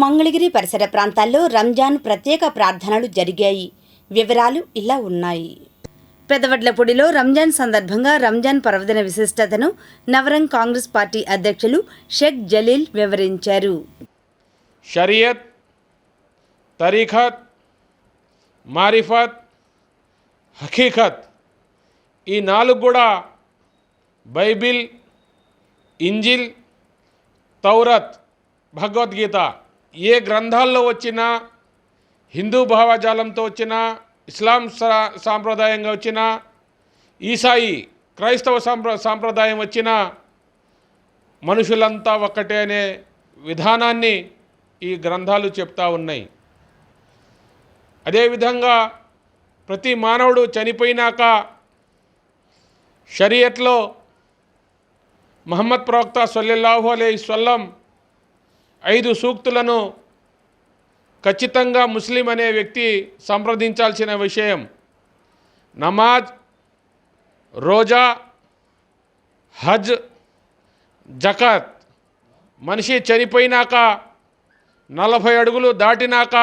మంగళగిరి పరిసర ప్రాంతాల్లో రంజాన్ ప్రత్యేక ప్రార్థనలు జరిగాయి. వివరాలు ఇలా ఉన్నాయి. పెదవడ్లపూడిలో రంజాన్ సందర్భంగా రంజాన్ పర్వదిన విశిష్టతను నవరంగ్ కాంగ్రెస్ పార్టీ అధ్యక్షులు షేక్ జలీల్ వివరించారు. షరియత్, తరీఖత్, మారిఫత్, హకీకత్ ఈ నాలుగు కూడా బైబిల్, ఇంజిల్, తౌరత్, భగవద్గీత ఏ గ్రంథాల్లో వచ్చినా, హిందూ భావజాలంతో వచ్చినా, ఇస్లాం సాంప్రదాయంగా వచ్చినా, ఈసాయి క్రైస్తవ సాంప్రదాయం వచ్చినా మనుషులంతా ఒక్కటే అనే విధానాన్ని ఈ గ్రంథాలు చెప్తా ఉన్నాయి. అదేవిధంగా ప్రతి మానవుడు చనిపోయినాక షరియత్లో ముహమ్మద్ ప్రవక్త సల్లల్లాహు అలైహి వసల్లం 5 సూక్తులను ఖచ్చితంగా ముస్లిం అనే వ్యక్తి సంప్రదించాల్సిన విషయం. నమాజ్, రోజా, హజ్, జకాత్. మనిషి చనిపోయినాక 40 అడుగులు దాటినాక